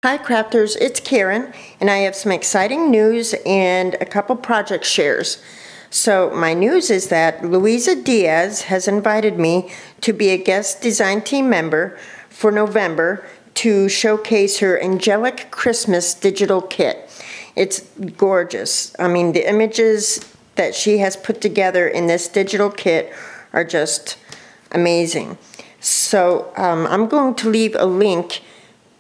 Hi crafters, it's Karen and I have some exciting news and a couple project shares. So my news is that Luisa Diaz has invited me to be a guest design team member for November to showcase her Angelic Christmas digital kit. It's gorgeous. I mean, the images that she has put together in this digital kit are just amazing. So I'm going to leave a link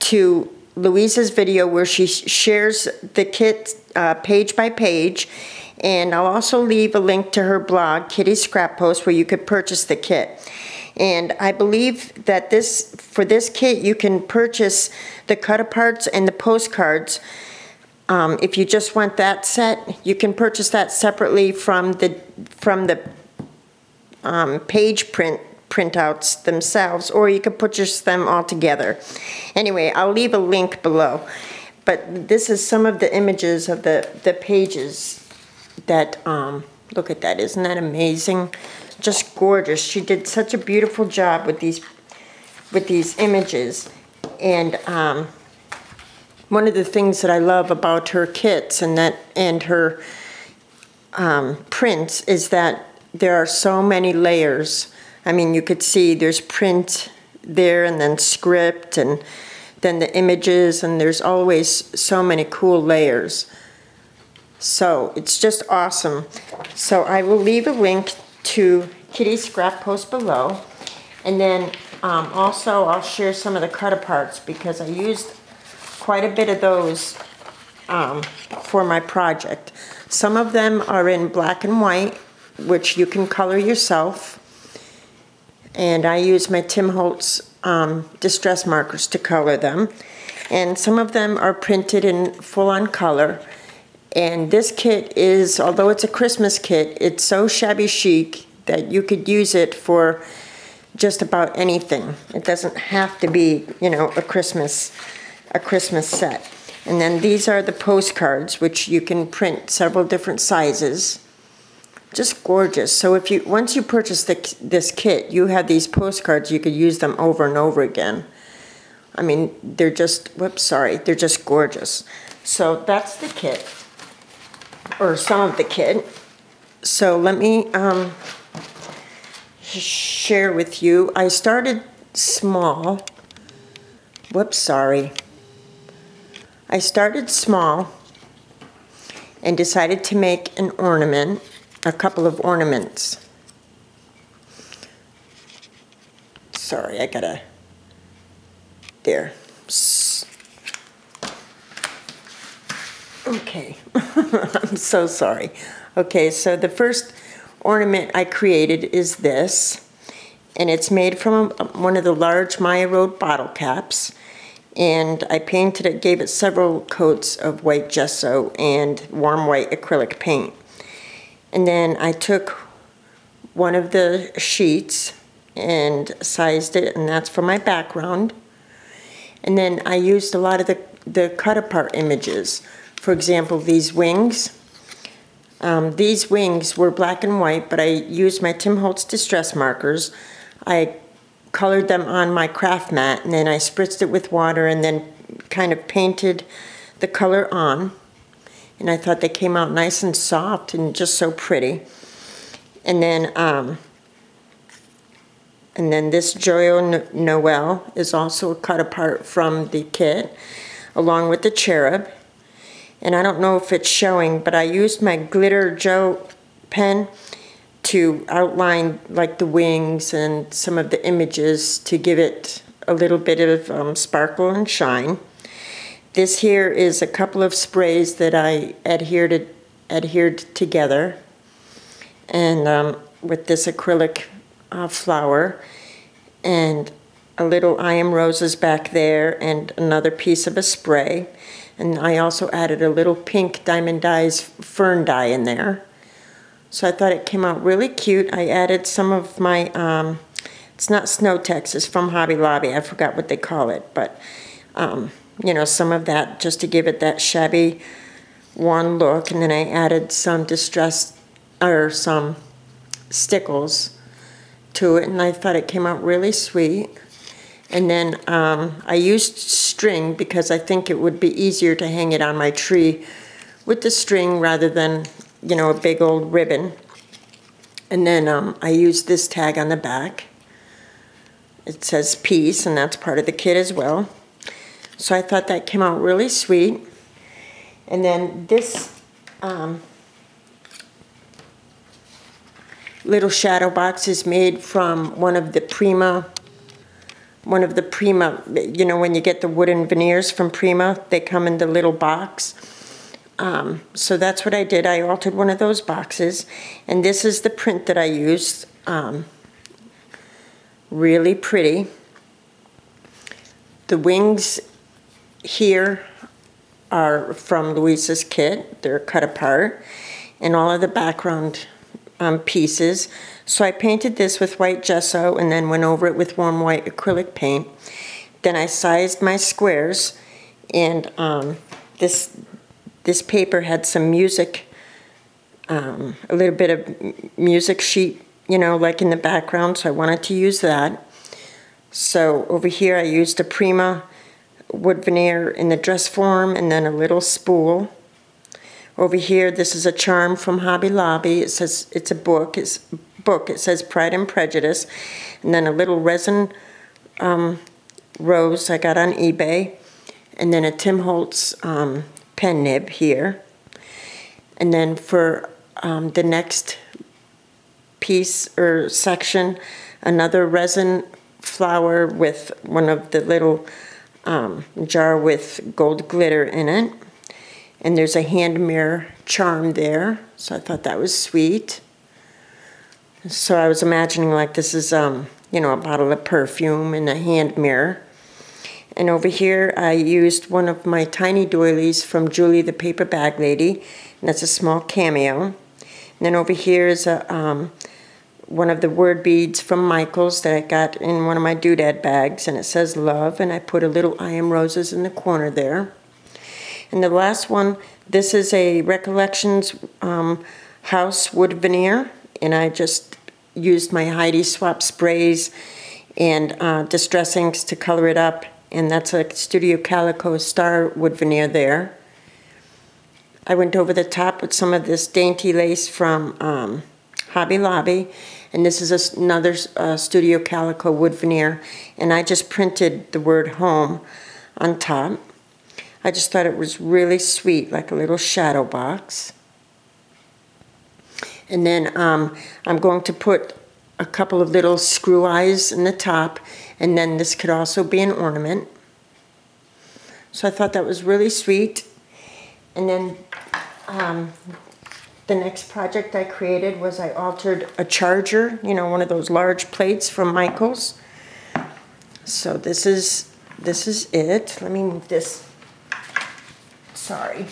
to Luisa's video where she shares the kit page by page, and I'll also leave a link to her blog, Kitty's Scrap Post, where you could purchase the kit. And I believe that for this kit you can purchase the cut-aparts and the postcards. If you just want that set, you can purchase that separately from the page printouts themselves, or you can purchase them all together. Anyway, I'll leave a link below. But this is some of the images of the pages that, look at that, isn't that amazing? Just gorgeous. She did such a beautiful job with these images. And one of the things that I love about her kits and her prints is that there are so many layers. I mean, you could see there's print there and then script and then the images, and there's always so many cool layers. So it's just awesome. So I will leave a link to Kitty's Scrap Post below. And then also I'll share some of the cut-aparts because I used quite a bit of those for my project. Some of them are in black and white, which you can color yourself. And I use my Tim Holtz distress markers to color them. And some of them are printed in full-on color. And this kit is, although it's a Christmas kit, it's so shabby chic that you could use it for just about anything. It doesn't have to be, you know, a Christmas set. And then these are the postcards, which you can print several different sizes. Just gorgeous. So once you purchase this kit, you have these postcards. You could use them over and over again. I mean, they're just, they're just gorgeous. So that's the kit, or some of the kit. So let me share with you. I started small. I started small and decided to make an ornament. A couple of ornaments. Sorry, I gotta, there. Okay, I'm so sorry. Okay, so the first ornament I created is this, and it's made from one of the large Maya Road bottle caps, and I painted it, gave it several coats of white gesso and warm white acrylic paint. And then I took one of the sheets and sized it, and that's for my background. And then I used a lot of the cut-apart images. For example, these wings. These wings were black and white, but I used my Tim Holtz distress markers. I colored them on my craft mat, and then I spritzed it with water and then kind of painted the color on. And I thought they came out nice and soft and just so pretty. And then this Joyeux Noel is also cut apart from the kit, along with the cherub. And I don't know if it's showing, but I used my Glitter Joe pen to outline like the wings and some of the images to give it a little bit of sparkle and shine. This here is a couple of sprays that I adhered together, and with this acrylic flower, and a little I Am Roses back there, and another piece of a spray. And I also added a little pink Diamond Dyes fern dye in there. So I thought it came out really cute. I added some of my, it's not Snow Tex, it's from Hobby Lobby. I forgot what they call it, but you know, some of that just to give it that shabby, worn look. And then I added some some stickles to it, and I thought it came out really sweet. And then I used string because I think it would be easier to hang it on my tree with the string rather than, you know, a big old ribbon. And then I used this tag on the back. It says peace, and that's part of the kit as well. So I thought that came out really sweet. And then this little shadow box is made from one of the Prima, you know, when you get the wooden veneers from Prima, they come in the little box. So that's what I did. I altered one of those boxes, and this is the print that I used. Really pretty. The wings here are from Luisa's kit. They're cut apart, and all of the background pieces. So I painted this with white gesso and then went over it with warm white acrylic paint. Then I sized my squares, and this paper had some music, a little bit of music sheet, you know, like in the background, so I wanted to use that. So over here I used a Prima wood veneer in the dress form and then a little spool. Over here, this is a charm from Hobby Lobby. It says it's a book. It says Pride and Prejudice, and then a little resin rose I got on eBay, and then a Tim Holtz pen nib here. And then for the next piece or section, another resin flower with one of the little jar with gold glitter in it. And there's a hand mirror charm there, so I thought that was sweet. So I was imagining like this is, you know, a bottle of perfume and a hand mirror. And over here I used one of my tiny doilies from Julie the Paper Bag Lady, and that's a small cameo. And then over here is a, one of the word beads from Michael's that I got in one of my doodad bags, and it says love, and I put a little I am roses in the corner there. And the last one, this is a Recollections house wood veneer, and I just used my Heidi Swap sprays and Distress Inks to color it up, and that's a Studio Calico Star wood veneer there. I went over the top with some of this dainty lace from Hobby Lobby, and this is another Studio Calico wood veneer, and I just printed the word home on top. I just thought it was really sweet, like a little shadow box. And then I'm going to put a couple of little screw eyes in the top, and then this could also be an ornament. So I thought that was really sweet. And then the next project I created was I altered a charger, you know, one of those large plates from Michael's. So this is it. Let me move this, sorry,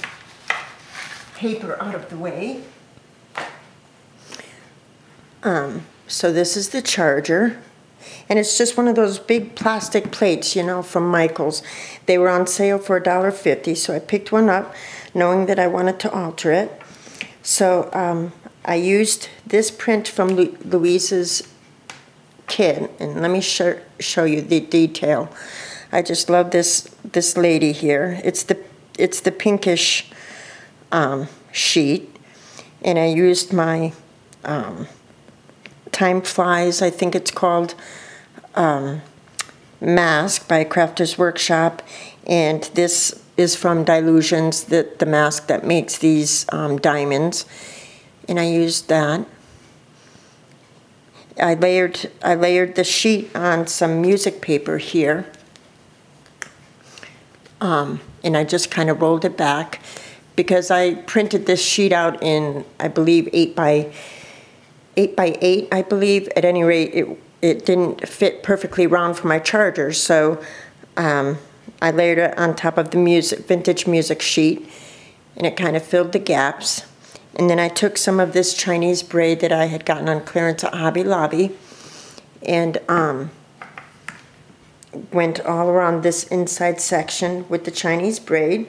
paper out of the way. So this is the charger, and it's just one of those big plastic plates, you know, from Michael's. They were on sale for $1.50, so I picked one up knowing that I wanted to alter it. So I used this print from Luisa's kit, and let me show you the detail. I just love this lady here. It's the pinkish sheet, and I used my Time Flies, I think it's called, mask by Crafter's Workshop, and this is from Dilutions, the mask that makes these diamonds, and I used that. I layered the sheet on some music paper here, and I just kind of rolled it back because I printed this sheet out in, I believe, 8 by 8, I believe. At any rate, it didn't fit perfectly round for my charger, so I layered it on top of the vintage music sheet, and it kind of filled the gaps. And then I took some of this Chinese braid that I had gotten on clearance at Hobby Lobby, and went all around this inside section with the Chinese braid.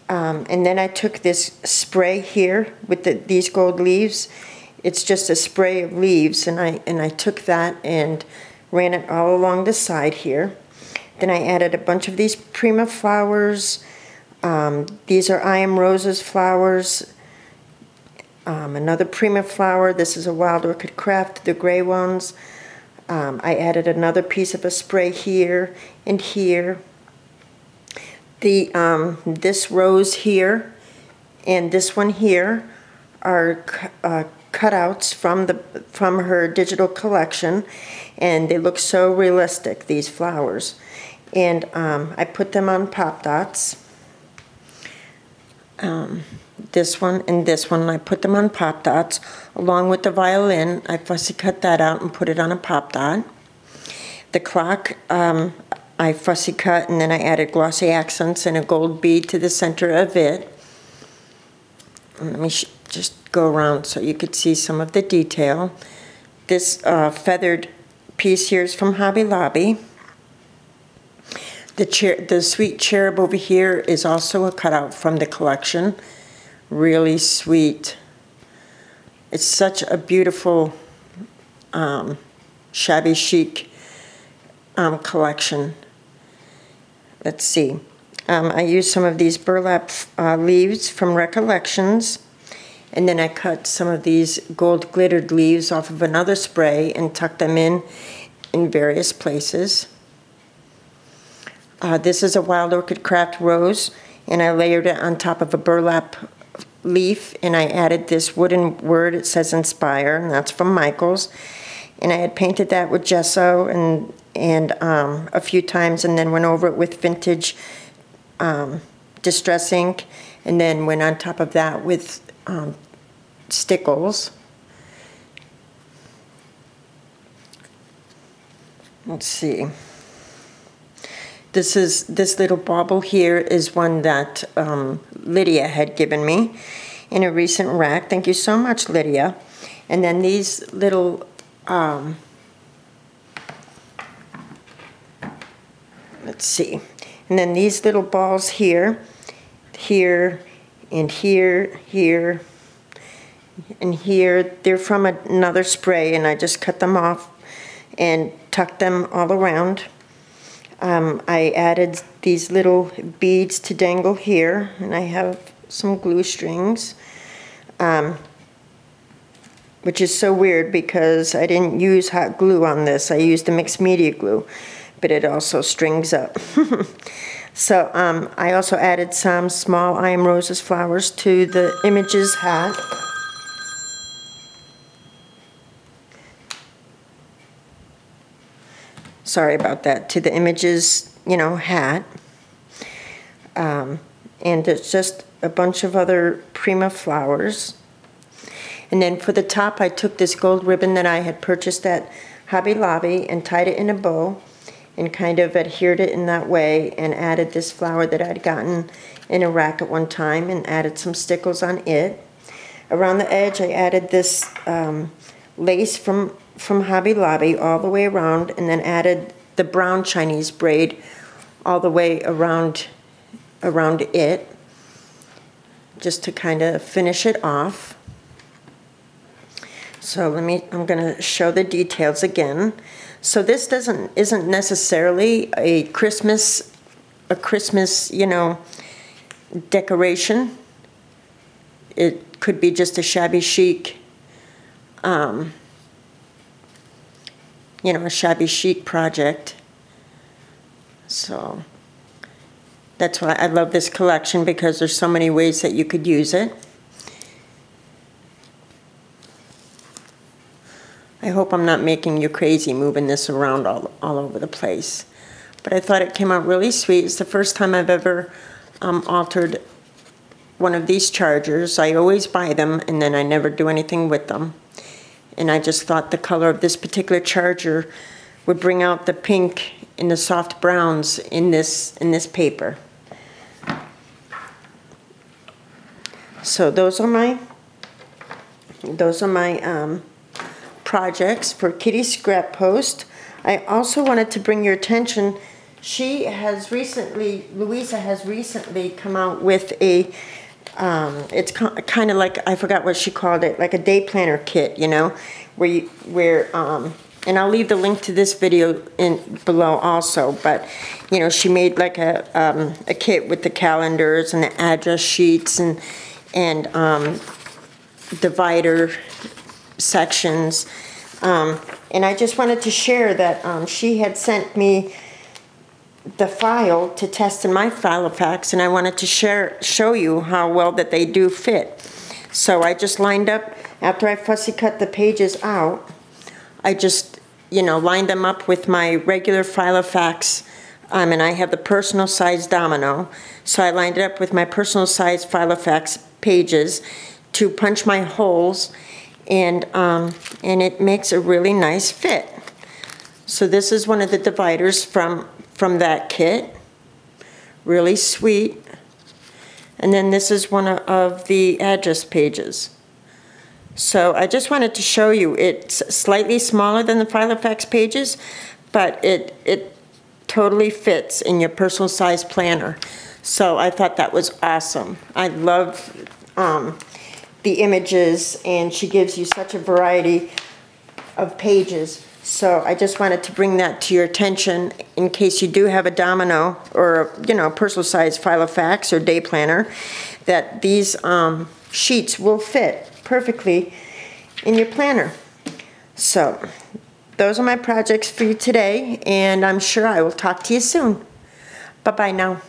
And then I took this spray here with these gold leaves. It's just a spray of leaves, and I took that and ran it all along the side here. Then I added a bunch of these Prima flowers. These are I Am Roses flowers. Another Prima flower. This is a Wild Orchid Craft, the gray ones. I added another piece of a spray here and here. This rose here and this one here are cutouts from her digital collection, and they look so realistic, these flowers. And I put them on pop dots. This one and this one, I put them on pop dots along with the violin. I fussy cut that out and put it on a pop dot. The clock, I fussy cut, and then I added glossy accents and a gold bead to the center of it. And let me just go around so you could see some of the detail. This feathered piece here is from Hobby Lobby. The sweet cherub over here is also a cutout from the collection. Really sweet. It's such a beautiful shabby chic collection. Let's see. I used some of these burlap leaves from Recollections, and then I cut some of these gold glittered leaves off of another spray and tucked them in various places. This is a Wild Orchid Craft rose, and I layered it on top of a burlap leaf, and I added this wooden word. It says Inspire, and that's from Michaels. And I had painted that with gesso and a few times, and then went over it with vintage distress ink, and then went on top of that with stickles. Let's see. This little bauble here is one that Lydia had given me in a recent rack. Thank you so much, Lydia. And then these little let's see. And then these little balls here, here, and here, here, and here. They're from another spray, and I just cut them off and tucked them all around. I added these little beads to dangle here, and I have some glue strings, which is so weird because I didn't use hot glue on this. I used a mixed media glue, but it also strings up. So I also added some small I Am Roses flowers to the Images hat. Sorry about that, to the Images, hat. And there's just a bunch of other Prima flowers. And then for the top, I took this gold ribbon that I had purchased at Hobby Lobby and tied it in a bow and kind of adhered it in that way, and added this flower that I'd gotten in a rack at one time and added some stickles on it. Around the edge, I added this lace from Hobby Lobby all the way around, and then added the brown Chinese braid all the way around it, just to kind of finish it off. So I'm going to show the details again. So this isn't necessarily a Christmas, decoration. It could be just a shabby chic, a shabby chic project. So that's why I love this collection, because there's so many ways that you could use it. I hope I'm not making you crazy moving this around all over the place. But I thought it came out really sweet. It's the first time I've ever altered one of these chargers. I always buy them, and then I never do anything with them. And I just thought the color of this particular charger would bring out the pink and the soft browns in this paper. So those are my projects for Kitty's Scrap Post. I also wanted to bring your attention, Luisa has recently come out with a, it's kind of like, I forgot what she called it, like a day planner kit, where and I'll leave the link to this video in below also, but you know, she made like a kit with the calendars and the address sheets and divider sections, and I just wanted to share that she had sent me the file to test in my Filofax, and I wanted to show you how well that they do fit. So I just lined up, after I fussy cut the pages out, I just, you know, lined them up with my regular Filofax, and I have the personal size domino, so I lined it up with my personal size Filofax pages to punch my holes, and it makes a really nice fit. So this is one of the dividers from that kit, really sweet. And then this is one of the address pages. So I just wanted to show you, it's slightly smaller than the Filofax pages, but it totally fits in your personal size planner. So I thought that was awesome. I love the images, and she gives you such a variety of pages. So I just wanted to bring that to your attention in case you do have a domino or, you know, personal size Filofax or day planner, that these sheets will fit perfectly in your planner. So those are my projects for you today, and I'm sure I will talk to you soon. Bye-bye now.